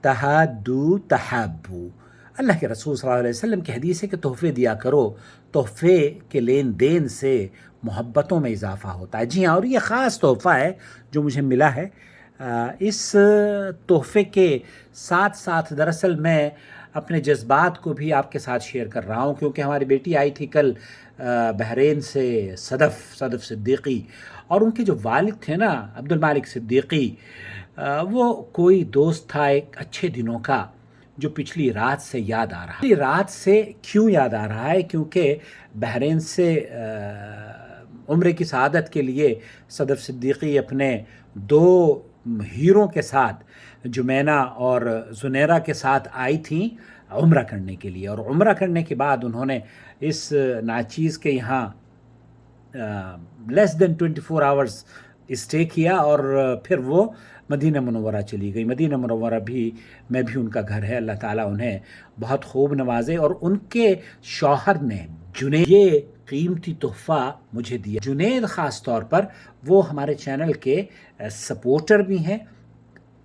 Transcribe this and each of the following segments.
تہادو تحابو، اللہ کے رسول صلی اللہ علیہ وسلم کی حدیث ہے کہ تحفے دیا کرو، تحفے کے لین دین سے محبتوں میں اضافہ ہوتا ہے۔ جی ہاں، اور یہ خاص تحفہ ہے جو مجھے ملا ہے۔ اس تحفے کے ساتھ ساتھ دراصل میں اپنے جذبات کو بھی آپ کے ساتھ شیئر کر رہا ہوں، کیونکہ ہماری بیٹی آئی تھی کل بحرین سے، صدف صدیقی، اور ان کے جو والد تھے نا عبد المالک صدیقی، وہ کوئی دوست تھا ایک اچھے دنوں کا جو پچھلی رات سے یاد آ رہا ہے۔ پچھلی رات سے کیوں یاد آ رہا ہے؟ کیونکہ بحرین سے عمرے کی سعادت کے لیے صدف صدیقی اپنے دو ہیروں کے ساتھ، جمینا اور زنیرہ کے ساتھ آئی تھیں عمرہ کرنے کے لیے، اور عمرہ کرنے کے بعد انہوں نے اس ناچیز کے یہاں لیس دین 24 آورس اسٹے کیا، اور پھر وہ مدینہ منورہ چلی گئی۔ مدینہ منورہ بھی میں بھی ان کا گھر ہے، اللہ تعالیٰ انہیں بہت خوب نوازے، اور ان کے شوہر نے جنید یہ قیمتی تحفہ مجھے دیا۔ جنید خاص طور پر وہ ہمارے چینل کے سپورٹر بھی ہیں،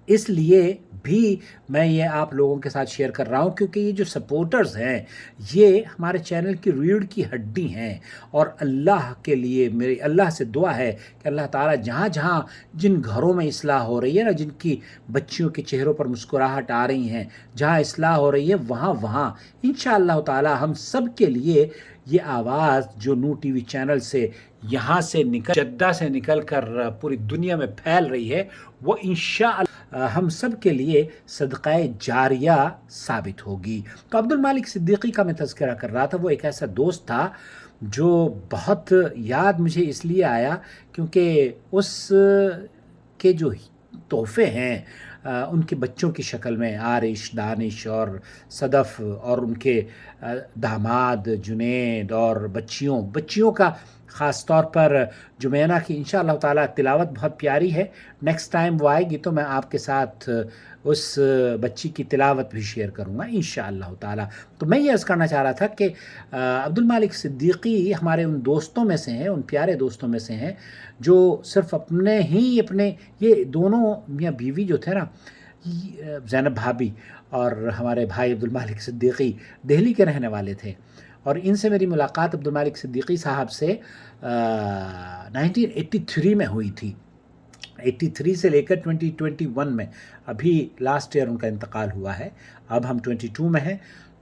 اس لیے بھی میں یہ آپ لوگوں کے ساتھ شیئر کر رہا ہوں، کیونکہ یہ جو سپورٹرز ہیں یہ ہمارے چینل کی ریڑھ کی ہڈی ہیں، اور اللہ کے لیے میری اللہ سے دعا ہے کہ اللہ تعالیٰ جہاں جہاں جن گھروں میں اصلاح ہو رہی ہے نا، جن کی بچیوں کے چہروں پر مسکراہٹ آ رہی ہیں، جہاں اصلاح ہو رہی ہے وہاں انشاءاللہ تعالیٰ ہم سب کے لیے یہ آواز جو نور ٹی وی چینل سے یہاں سے نکل جدہ سے نکل کر پوری دنیا میں پھیل رہی ہے، وہ انشاءاللہ ہم سب کے لیے صدقہ جاریہ ثابت ہوگی۔ تو عبد المالک صدیقی کا میں تذکرہ کر رہا تھا، وہ ایک ایسا دوست تھا جو بہت یاد مجھے اس لیے آیا کیونکہ اس کے جو تحفے ہیں ان کے بچوں کی شکل میں، عارش، دانش اور صدف، اور ان کے داماد جنید، اور بچیوں کا خاص طور پر جمینا کی انشاءاللہ تعالیٰ تلاوت بہت پیاری ہے۔ نیکسٹ ٹائم وہ آئے گی تو میں آپ کے ساتھ اس بچی کی تلاوت بھی شیئر کروں گا انشاءاللہ تعالیٰ۔ تو میں یہ عرض کرنا چاہ رہا تھا کہ عبد المالک صدیقی ہمارے ان دوستوں میں سے ہیں، ان پیارے دوستوں میں سے ہیں جو صرف اپنے یہ دونوں میاں بیوی جو تھے نا، زینب بھابی اور ہمارے بھائی عبد المالک صدیقی، دہلی کے رہنے والے تھے، اور ان سے میری ملاقات عبد المالک صدیقی صاحب سے 1983 میں ہوئی تھی۔ 83 سے لے کر 2021 میں، ابھی لاسٹ ایئر ان کا انتقال ہوا ہے، اب ہم 22 میں ہیں۔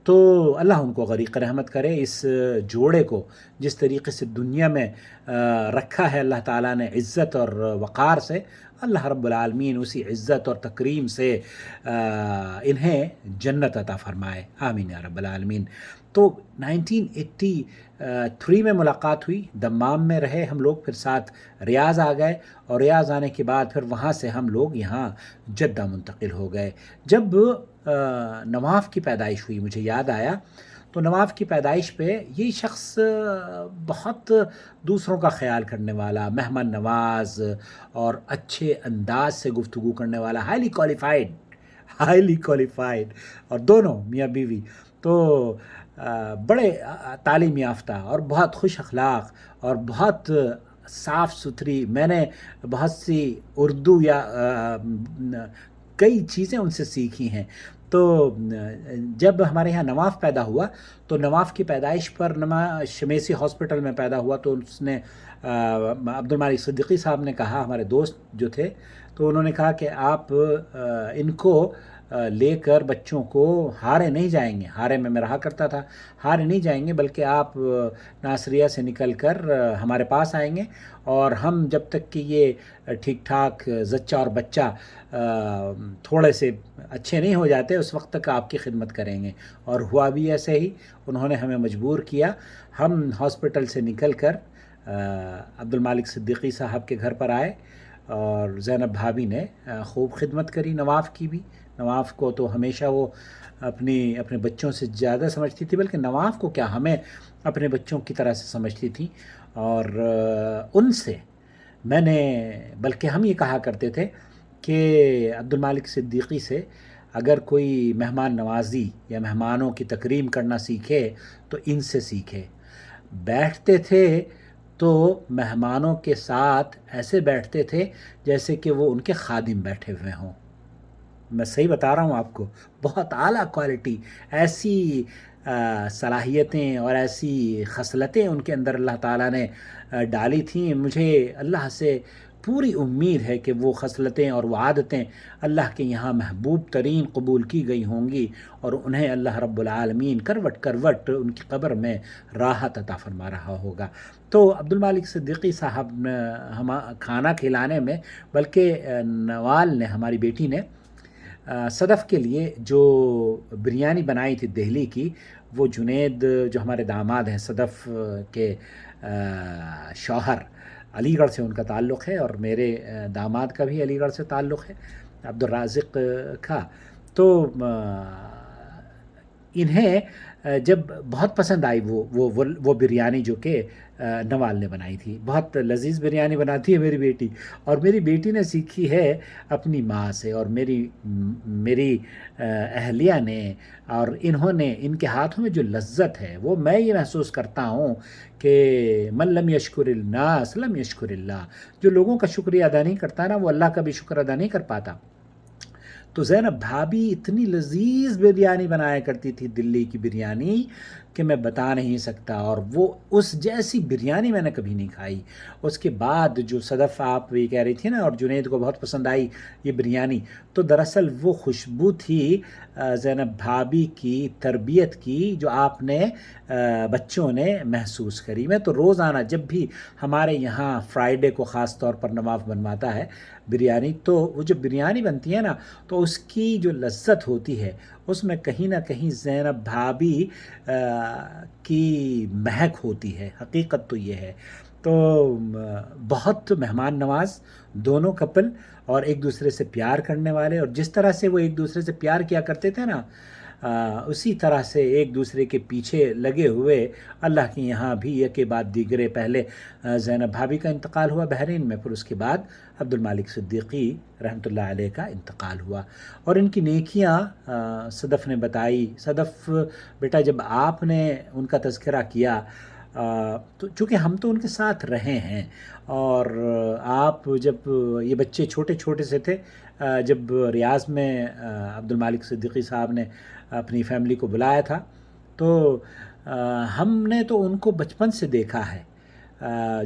تو اللہ ان کو غریق رحمت کرے، اس جوڑے کو جس طریقے سے دنیا میں رکھا ہے اللہ تعالیٰ نے عزت اور وقار سے، اللہ رب العالمین اسی عزت اور تکریم سے انہیں جنت عطا فرمائے، آمین یا رب العالمین۔ تو 1983 میں ملاقات ہوئی، دمام میں رہے ہم لوگ، پھر ساتھ ریاض آ گئے، اور ریاض آنے کے بعد پھر وہاں سے ہم لوگ یہاں جدہ منتقل ہو گئے۔ جب نواف کی پیدائش ہوئی، مجھے یاد آیا، تو نواف کی پیدائش پہ یہ شخص بہت دوسروں کا خیال کرنے والا، مہمان نواز اور اچھے انداز سے گفتگو کرنے والا، ہائیلی کوالیفائڈ، اور دونوں میاں بیوی تو بڑے تعلیم یافتہ اور بہت خوش اخلاق اور بہت صاف ستھری۔ میں نے بہت سی اردو یا کئی چیزیں ان سے سیکھی ہیں۔ تو جب ہمارے یہاں نواف پیدا ہوا تو نواف کی پیدائش پر شمیسی ہاسپٹل میں پیدا ہوا، تو اس نے عبد المالک صدیقی صاحب نے کہا، ہمارے دوست جو تھے، تو انہوں نے کہا کہ آپ ان کو لے کر بچوں کو ہارے نہیں جائیں گے، ہارے میں رہا کرتا تھا، ہارے نہیں جائیں گے، بلکہ آپ ناصریہ سے نکل کر ہمارے پاس آئیں گے، اور ہم جب تک کہ یہ ٹھیک ٹھاک زچہ اور بچہ تھوڑے سے اچھے نہیں ہو جاتے، اس وقت تک آپ کی خدمت کریں گے۔ اور ہوا بھی ایسے ہی، انہوں نے ہمیں مجبور کیا، ہم ہاسپٹل سے نکل کر عبد المالک صدیقی صاحب کے گھر پر آئے، اور زینب بھابی نے خوب خدمت کری نواف کی بھی۔ نواف کو تو ہمیشہ وہ اپنے بچوں سے زیادہ سمجھتی تھی، بلکہ نواف کو کیا، ہمیں اپنے بچوں کی طرح سے سمجھتی تھی، اور ان سے میں نے، بلکہ ہم یہ کہا کرتے تھے کہ عبد المالک صدیقی سے اگر کوئی مہمان نوازی یا مہمانوں کی تکریم کرنا سیکھے تو ان سے سیکھے۔ بیٹھتے تھے تو مہمانوں کے ساتھ ایسے بیٹھتے تھے جیسے کہ وہ ان کے خادم بیٹھے ہوئے ہوں۔ میں صحیح بتا رہا ہوں آپ کو، بہت اعلیٰ کوالٹی، ایسی صلاحیتیں اور ایسی خصلتیں ان کے اندر اللہ تعالیٰ نے ڈالی تھیں. مجھے اللہ سے پوری امید ہے کہ وہ خصلتیں اور وہ عادتیں اللہ کے یہاں محبوب ترین قبول کی گئی ہوں گی، اور انہیں اللہ رب العالمین کروٹ کروٹ ان کی قبر میں راحت عطا فرما رہا ہوگا. تو عبد المالک صدیقی صاحب نے کھانا کھلانے میں، بلکہ نوال نے، ہماری بیٹی نے صدف کے لیے جو بریانی بنائی تھی دہلی کی، وہ جنید جو ہمارے داماد ہیں، صدف کے شوہر، علی گڑھ سے ان کا تعلق ہے، اور میرے داماد کا بھی علی گڑھ سے تعلق ہے، عبد الرازق کا. تو انہیں جب بہت پسند آئی وہ بریانی جو کہ نوال نے بنائی تھی. بہت لذیذ بریانی بناتی ہے میری بیٹی، اور میری بیٹی نے سیکھی ہے اپنی ماں سے، اور میری اہلیہ نے، اور انہوں نے، ان کے ہاتھوں میں جو لذت ہے وہ میں یہ محسوس کرتا ہوں کہ من لم یشکر الناس لم یشکر اللہ. جو لوگوں کا شکریہ ادا نہیں کرتا نا، وہ اللہ کا بھی شکر ادا نہیں کر پاتا. تو زینب بھابھی اتنی لذیذ بریانی بنایا کرتی تھی، دلی کی بریانی، کہ میں بتا نہیں سکتا، اور وہ اس جیسی بریانی میں نے کبھی نہیں کھائی. اس کے بعد جو صدف آپ بھی کہہ رہی تھی نا، اور جنید کو بہت پسند آئی یہ بریانی، تو دراصل وہ خوشبو تھی زینب بھابھی کی تربیت کی، جو آپ نے بچوں نے محسوس کری. میں تو روزانہ جب بھی ہمارے یہاں فرائیڈے کو خاص طور پر نواف بنواتا ہے بریانی، تو وہ جو بریانی بنتی ہے نا، تو اس کی جو لذت ہوتی ہے اس میں کہیں نہ کہیں زینب بھابھی کی مہک ہوتی ہے. حقیقت تو یہ ہے. تو بہت مہمان نواز دونوں کپل، اور ایک دوسرے سے پیار کرنے والے، اور جس طرح سے وہ ایک دوسرے سے پیار کیا کرتے تھے نا، اسی طرح سے ایک دوسرے کے پیچھے لگے ہوئے اللہ کے یہاں بھی ایک کے بعد دیگرے. پہلے زینب بھابھی کا انتقال ہوا بحرین میں، پھر اس کے بعد عبد المالک صدیقی رحمۃ اللہ علیہ کا انتقال ہوا. اور ان کی نیکیاں صدف نے بتائی. صدف بیٹا، جب آپ نے ان کا تذکرہ کیا، تو چونکہ ہم تو ان کے ساتھ رہے ہیں، اور آپ جب یہ بچے چھوٹے چھوٹے سے تھے، جب ریاض میں عبد المالک صدیقی صاحب نے اپنی فیملی کو بلایا تھا، تو ہم نے تو ان کو بچپن سے دیکھا ہے.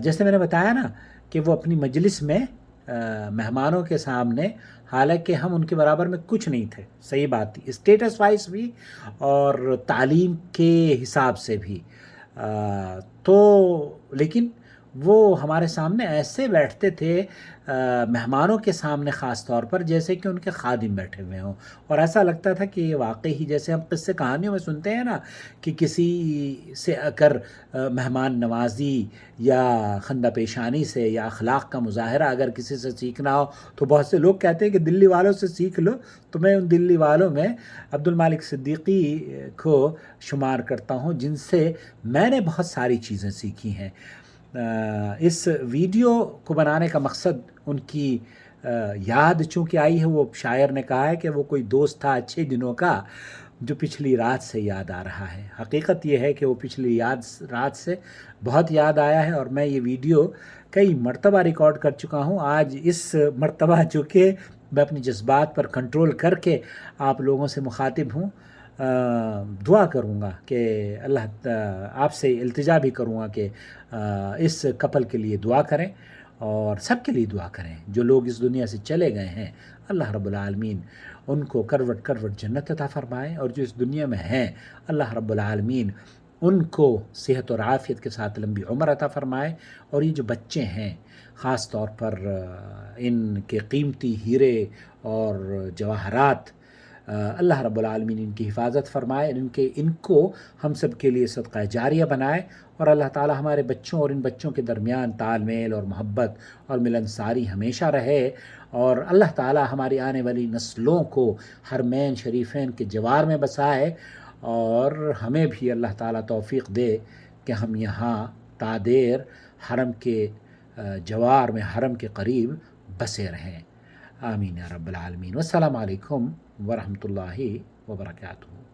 جیسے میں نے بتایا نا کہ وہ اپنی مجلس میں مہمانوں کے سامنے، حالانکہ ہم ان کے برابر میں کچھ نہیں تھے، صحیح بات تھی، اسٹیٹس وائز بھی اور تعلیم کے حساب سے بھی، تو لیکن وہ ہمارے سامنے ایسے بیٹھتے تھے، مہمانوں کے سامنے خاص طور پر، جیسے کہ ان کے خادم بیٹھے ہوئے ہوں، اور ایسا لگتا تھا کہ واقعی ہی جیسے ہم قصے کہانیوں میں سنتے ہیں نا، کہ کسی سے اگر مہمان نوازی یا خندہ پیشانی سے یا اخلاق کا مظاہرہ اگر کسی سے سیکھنا ہو، تو بہت سے لوگ کہتے ہیں کہ دلی والوں سے سیکھ لو. تو میں ان دلی والوں میں عبد المالک صدیقی کو شمار کرتا ہوں، جن سے میں نے بہت ساری چیزیں سیکھی ہیں. اس ویڈیو کو بنانے کا مقصد ان کی یاد چونکہ آئی ہے. وہ شاعر نے کہا ہے کہ وہ کوئی دوست تھا اچھے دنوں کا، جو پچھلی رات سے یاد آ رہا ہے. حقیقت یہ ہے کہ وہ پچھلی رات سے بہت یاد آیا ہے، اور میں یہ ویڈیو کئی مرتبہ ریکارڈ کر چکا ہوں. آج اس مرتبہ جو کہ میں اپنی جذبات پر کنٹرول کر کے آپ لوگوں سے مخاطب ہوں، دعا کروں گا کہ اللہ، آپ سے التجا بھی کروں گا کہ اس کپل کے لیے دعا کریں، اور سب کے لیے دعا کریں جو لوگ اس دنیا سے چلے گئے ہیں. اللہ رب العالمین ان کو کروٹ کروٹ جنت عطا فرمائے، اور جو اس دنیا میں ہیں اللہ رب العالمین ان کو صحت اور عافیت کے ساتھ لمبی عمر عطا فرمائے. اور یہ جو بچے ہیں، خاص طور پر ان کے قیمتی ہیرے اور جواہرات، اللہ رب العالمین ان کی حفاظت فرمائے، ان کو ہم سب کے لیے صدقہ جاریہ بنائے، اور اللہ تعالی ہمارے بچوں اور ان بچوں کے درمیان تال میل اور محبت اور ملنساری ہمیشہ رہے، اور اللہ تعالی ہماری آنے والی نسلوں کو حرمین شریفین کے جوار میں بسائے، اور ہمیں بھی اللہ تعالی توفیق دے کہ ہم یہاں تادیر حرم کے جوار میں، حرم کے قریب بسے رہیں. آمین یا رب العالمین. والسلام علیکم ورحمۃ اللہ وبرکاتہ.